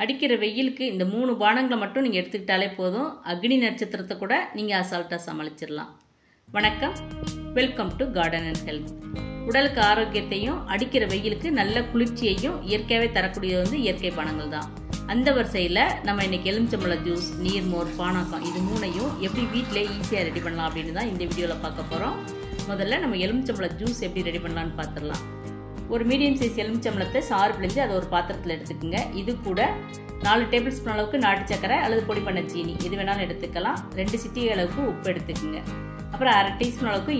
அடிக்கிற வெயிலுக்கு இந்த 3 பானங்களை மட்டும் நீங்கள் எடுத்துக்கிட்டாலே போதும். அக்னி நட்சத்திரத்தை கூட நீங்கள் அசால்ட்டாக சமாளிச்சிடலாம். வணக்கம், welcome to garden and health. உடலுக்கு ஆரோக்கியத்தையும் அடிக்கிற வெயிலுக்கு நல்ல குளிர்ச்சியையும் இயற்கையாகவே தரக்கூடியது வந்து இயற்கை பானங்கள் தான். அந்த வரிசையில் நம்ம இன்னைக்கு எலுமிச்சம்பழ ஜூஸ், நீர்மோர், பானக்கம் இது 3ஐயும் எப்படி வீட்டிலே ஈஸியாக ரெடி பண்ணலாம் அப்படின்னு தான் இந்த வீடியோவில் பார்க்க போகிறோம். முதல்ல நம்ம எலுமிச்சம்பழ ஜூஸ் எப்படி ரெடி பண்ணலான்னு பார்த்துடலாம். ஒரு மீடியம் சைஸ் எலுமிச்சம்பழத்தை சாறு பிழிஞ்சு அதை ஒரு பாத்திரத்தில் எடுத்துக்கோங்க. இது கூட 4 டேபிள் ஸ்பூன் அளவுக்கு நாட்டு சக்கரை அல்லது பொடி பண்ண சீனி எது வேணாலும் எடுத்துக்கலாம். 2 சிட்டிகை அளவுக்கு உப்பு எடுத்துக்கோங்க. அப்புறம் 1/2 டீஸ்பூன் அளவுக்கு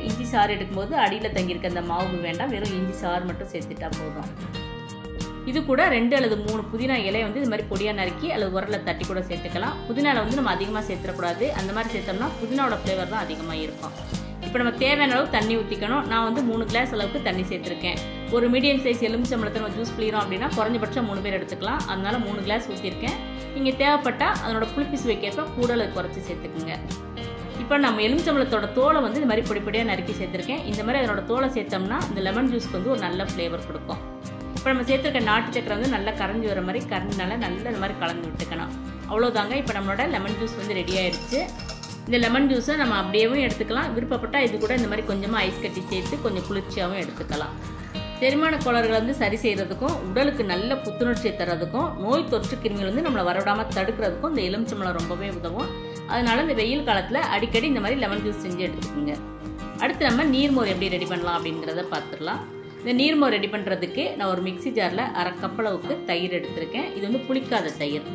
இஞ்சி சாறு எடுக்கும்போது அடியில் தங்கியிருக்க அந்த மாவு வேண்டாம், வெறும் இஞ்சி சாறு மட்டும் சேர்த்துட்டா போதும். இது கூட 2 அல்லது 3 புதினா இலையை வந்து இது மாதிரி பொடியாக நறுக்கி அல்லது உரலை தட்டி கூட சேர்த்துக்கலாம். புதினாவில் வந்து நம்ம அதிகமாக சேர்த்துடக்கூடாது. அந்த மாதிரி சேர்த்தோம்னா புதினாவோட ஃப்ளேவர் தான் அதிகமாக இருக்கும். இப்போ நம்ம தேவையான அளவு தண்ணி ஊற்றிக்கணும். நான் வந்து 3 கிளாஸ் அளவுக்கு தண்ணி சேர்த்துருக்கேன். ஒரு மீடியம் சைஸ் எலுமிச்சம்பழத்தை நம்ம ஜூஸ் பிழிகிறோம் அப்படின்னா குறைஞ்சபட்சம் 3 பேர் எடுத்துக்கலாம். அதனால 3 கிளாஸ் ஊற்றிருக்கேன். நீங்கள் தேவைப்பட்டால் அதனோட புளிப்பு சுவைக்கேற்ப கூடலை குறைச்சி சேர்த்துக்குங்க. இப்போ நம்ம எலுமிச்சம்பழத்தோட தோலை வந்து இந்த மாதிரி பொடியாக நறுக்கி சேர்த்துருக்கேன். இந்த மாதிரி அதனோட தோலை சேர்த்தோம்னா இந்த லெமன் ஜூஸ்க்கு வந்து ஒரு நல்ல ஃப்ளேவர் கொடுக்கும். இப்போ நம்ம சேர்த்துருக்க நாட்டு சக்கரை வந்து நல்லா கரைஞ்சி வர மாதிரி கரைஞ்சினால நல்லா இந்த மாதிரி கலந்து விட்டுக்கணும். அவ்வளோதாங்க. இப்போ நம்மளோட லெமன் ஜூஸ் வந்து ரெடி ஆயிடுச்சு. இந்த லெமன் ஜூஸை நம்ம அப்படியேவும் எடுத்துக்கலாம். விருப்பப்பட்டால் இது கூட இந்த மாதிரி கொஞ்சமாக ஐஸ் கட்டி சேர்த்து கொஞ்சம் குளிர்ச்சியாகவும் எடுத்துக்கலாம். செரிமான கோளாறுகளை வந்து சரி செய்கிறதுக்கும் உடலுக்கு நல்ல புத்துணர்ச்சியை தரதுக்கும் நோய் தொற்று கிருமிகள் வந்து நம்மளை வரவிடாமல் தடுக்கிறதுக்கும் இந்த எலுமிச்சம்பழம் ரொம்பவே உதவும். அதனால இந்த வெயில் காலத்தில் அடிக்கடி இந்த மாதிரி லெமன் ஜூஸ் செஞ்சு எடுத்துக்கோங்க. அடுத்து நம்ம நீர்மோர் எப்படி ரெடி பண்ணலாம் அப்படிங்கிறத பார்த்துடலாம். இந்த நீர்மோர் ரெடி பண்ணுறதுக்கு நான் ஒரு மிக்சி ஜாரில் 1/2 கப் அளவுக்கு தயிர் எடுத்திருக்கேன். இது வந்து புளிக்காத தயிர்.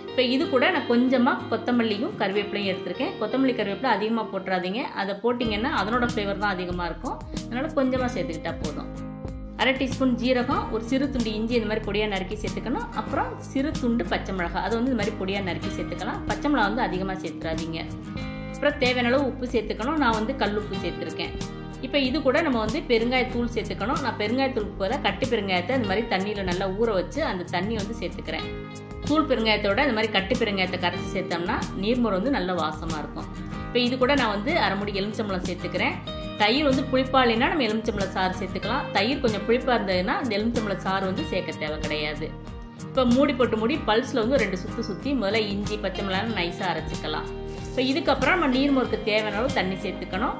இப்போ இது கூட நான் கொஞ்சமாக கொத்தமல்லியும் கருவேப்பிலையும் எடுத்திருக்கேன். கொத்தமல்லி கருவேப்பிலை அதிகமாக போட்டுறாதீங்க. அதை போட்டிங்கன்னா அதனோட ஃப்ளேவர் தான் அதிகமாக இருக்கும். அதனால் கொஞ்சமாக சேர்த்துக்கிட்டா போதும். 1/2 டீஸ்பூன் ஜீரகம், ஒரு சிறு துண்டு இஞ்சி இந்த மாதிரி பொடியாக நறுக்கி சேர்த்துக்கணும். அப்புறம் சிறு துண்டு பச்சை மிளகாய், அதை வந்து இந்த மாதிரி பொடியாக நறுக்கி சேர்த்துக்கலாம். பச்சை மிளகா வந்து அதிகமாக சேர்த்துறாதீங்க. அப்புறம் தேவையான அளவு உப்பு சேர்த்துக்கணும். நான் வந்து கல்லுப்பு சேர்த்துருக்கேன். இப்போ இது கூட நம்ம வந்து பெருங்காயத்தூள் சேர்த்துக்கணும். நான் பெருங்காயத்தூள் போல கட்டி பெருங்காயத்தை இந்த மாதிரி தண்ணியில் நல்லா ஊற வச்சு அந்த தண்ணி வந்து சேர்த்துக்கிறேன். தூள் பெருங்காயத்தோட இந்த மாதிரி கட்டி பெருங்காயத்தை கரைச்சி சேர்த்தோம்னா நீர்மோர் வந்து நல்ல வாசமாக இருக்கும். இப்போ இது கூட நான் வந்து 1/2 மூடி எலுமிச்சம்பழம் சேர்த்துக்கிறேன். தயிர் வந்து புளிப்பா இல்லைன்னா நம்ம எலுமிச்சம்பழ சாறு சேர்த்துக்கலாம். தயிர் கொஞ்சம் புளிப்பாக இருந்ததுன்னா இந்த எலுமிச்சம்பழ சாறு வந்து சேர்க்க தேவை கிடையாது. இப்போ மூடி போட்டு பல்ஸில் வந்து 2 சுற்று சுற்றி முதல்ல இஞ்சி பச்சை மிளகாய் நைஸாக அரைச்சிக்கலாம். இப்போ இதுக்கப்புறம் நம்ம நீர்மோருக்கு தேவையான அளவு தண்ணி சேர்த்துக்கணும்.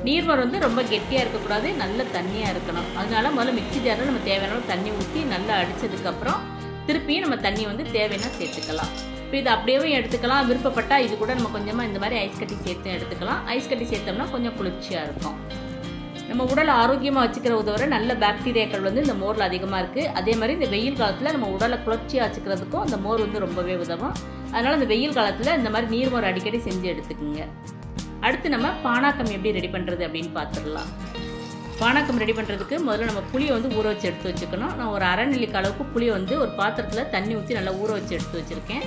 நீர்மோர் வந்து ரொம்ப கெட்டியாக இருக்கக்கூடாது, நல்ல தண்ணியாக இருக்கணும். அதனால முதல்ல மிக்சி ஜாரில் நம்ம தேவையான அளவு தண்ணி ஊற்றி நல்லா அடித்ததுக்கப்புறம் திருப்பியும் நம்ம தண்ணி வந்து தேவைன்னா சேர்த்துக்கலாம். இப்போ இது அப்படியே எடுத்துக்கலாம். விருப்பப்பட்டால் இது கூட நம்ம கொஞ்சமாக இந்த மாதிரி ஐஸ் கட்டி சேர்த்து எடுத்துக்கலாம். ஐஸ் கட்டி சேர்த்தோம்னா கொஞ்சம் குளிர்ச்சியாக இருக்கும். நம்ம உடலை ஆரோக்கியமாக வச்சுக்கிற உதவுற நல்ல பாக்டீரியாக்கள் வந்து இந்த மோரில் அதிகமாக இருக்குது. அதே மாதிரி இந்த வெயில் காலத்தில் நம்ம உடலை குளிர்ச்சியாக வச்சுக்கிறதுக்கும் இந்த மோர் வந்து ரொம்பவே உதவும். அதனால் இந்த வெயில் காலத்தில் இந்த மாதிரி நீர்மோர் அடிக்கடி செஞ்சு எடுத்துக்கோங்க. அடுத்து நம்ம பானக்கம் எப்படி ரெடி பண்ணுறது அப்படின்னு பார்த்துடலாம். பானக்கம் ரெடி பண்ணுறதுக்கு முதல்ல நம்ம புளியை வந்து ஊற வச்சு எடுத்து வச்சுக்கணும். நான் ஒரு 1/2 நெல்லிக்காய் அளவுக்கு புளியை வந்து ஒரு பாத்திரத்தில் தண்ணி ஊற்றி நல்லா ஊற வச்சு எடுத்து வச்சுருக்கேன்.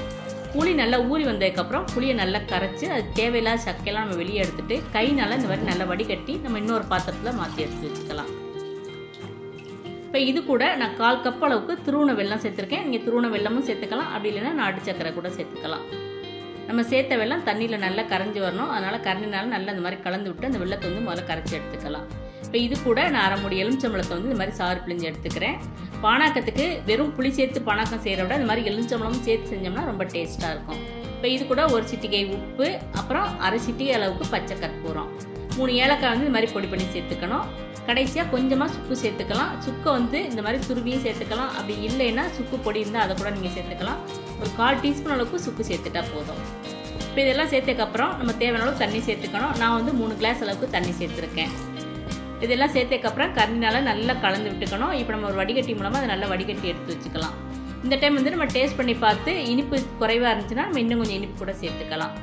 புளி நல்லா ஊறி வந்ததுக்கப்புறம் புளியை நல்லா கரைச்சி அது தேவையில்லாத சக்கையெல்லாம் நம்ம வெளியே எடுத்துகிட்டு கையினால் இந்த மாதிரி நல்லா வடிகட்டி நம்ம இன்னொரு பாத்திரத்தில் மாற்றி எடுத்து வச்சுக்கலாம். இப்போ இது கூட நான் 1/4 கப் அளவுக்கு துருவன வெல்லம் சேர்த்துருக்கேன். நீங்கள் துருவன வெல்லமும் சேர்த்துக்கலாம், அப்படி இல்லைன்னா நாட்டு சக்கரை கூட சேர்த்துக்கலாம். நம்ம சேர்த்த வெல்லம் தண்ணியில் நல்லா கரைஞ்சி வரணும். அதனால் கரைஞ்சினாலும் நல்லா இந்த மாதிரி கலந்து விட்டு அந்த வெல்லத்தை வந்து முதல்ல கரைச்சி எடுத்துக்கலாம். இப்போ இது கூட நான் 1/2 மூடி எலுமிச்சம்பழத்தை வந்து இந்த மாதிரி சாறு பிழிஞ்சு எடுத்துக்கிறேன். பானக்கத்துக்கு வெறும் புளி சேர்த்து பானக்கம் செய்கிற விட இந்த மாதிரி எலுமிச்சம்பழமும் சேர்த்து செஞ்சோம்னா ரொம்ப டேஸ்ட்டாக இருக்கும். இப்போ இது கூட 1 சிட்டிகை உப்பு, அப்புறம் 1/2 சிட்டிகை அளவுக்கு பச்சை கற்பூரம், 3 ஏலக்காய் வந்து இந்த மாதிரி பொடி பண்ணி சேர்த்துக்கணும். கடைசியாக கொஞ்சமாக சுக்கு சேர்த்துக்கலாம். சுக்கை வந்து இந்த மாதிரி துருவியும் சேர்த்துக்கலாம். அப்படி இல்லைன்னா சுக்கு பொடி இருந்தால் அதை கூட நீங்கள் சேர்த்துக்கலாம். ஒரு 1/4 டீஸ்பூன் அளவுக்கு சுக்கு சேர்த்துட்டா போதும். இப்போ இதெல்லாம் சேர்த்ததுக்கப்புறம் நம்ம தேவையான அளவு தண்ணி சேர்த்துக்கணும். நான் வந்து 3 கிளாஸ் அளவுக்கு தண்ணி சேர்த்துருக்கேன். இதெல்லாம் சேர்த்ததுக்கப்புறம் கரண்டினால நல்லா கலந்து விட்டுக்கணும். இப்போ நம்ம ஒரு வடிகட்டி மூலமாக அதை நல்லா வடிகட்டி எடுத்து வச்சுக்கலாம். இந்த டைம் வந்து நம்ம டேஸ்ட் பண்ணி பார்த்து இனிப்பு குறைவாக இருந்துச்சுன்னா நம்ம இன்னும் கொஞ்சம் இனிப்பு கூட சேர்த்துக்கலாம்.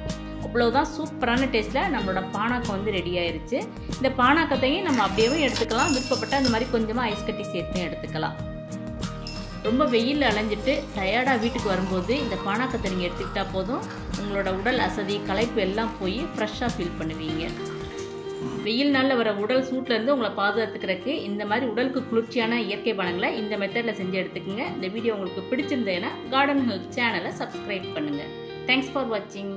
அவ்வளோதான், சூப்பரான டேஸ்ட்டில் நம்மளோட பானக்கம் வந்து ரெடி ஆயிடுச்சு. இந்த பானக்கத்தையும் நம்ம அப்படியே எடுத்துக்கலாம். விருப்பப்பட்டால் இந்த மாதிரி கொஞ்சமாக ஐஸ் கட்டி சேர்த்து எடுத்துக்கலாம். ரொம்ப வெயில் அலைஞ்சிட்டு டயர்டாக வீட்டுக்கு வரும்போது இந்த பானக்கத்தை நீங்கள் எடுத்துக்கிட்டா போதும். உங்களோட உடல் அசதி களைப்பு எல்லாம் போய் ஃப்ரெஷ்ஷாக ஃபீல் பண்ணுவீங்க. வெயில் நாளில் வர உடல் சூட்டிலேருந்து உங்களை பாதுகாத்துக்கிறதுக்கு இந்த மாதிரி உடலுக்கு குளிர்ச்சியான இயற்கை பானங்களை இந்த மெத்தடில் செஞ்சு எடுத்துக்கோங்க. இந்த வீடியோ உங்களுக்கு பிடிச்சிருந்தேன்னா கார்டன் ஹெல்த் சேனலை சப்ஸ்கிரைப் பண்ணுங்கள். தேங்க்ஸ் ஃபார் வாட்சிங்.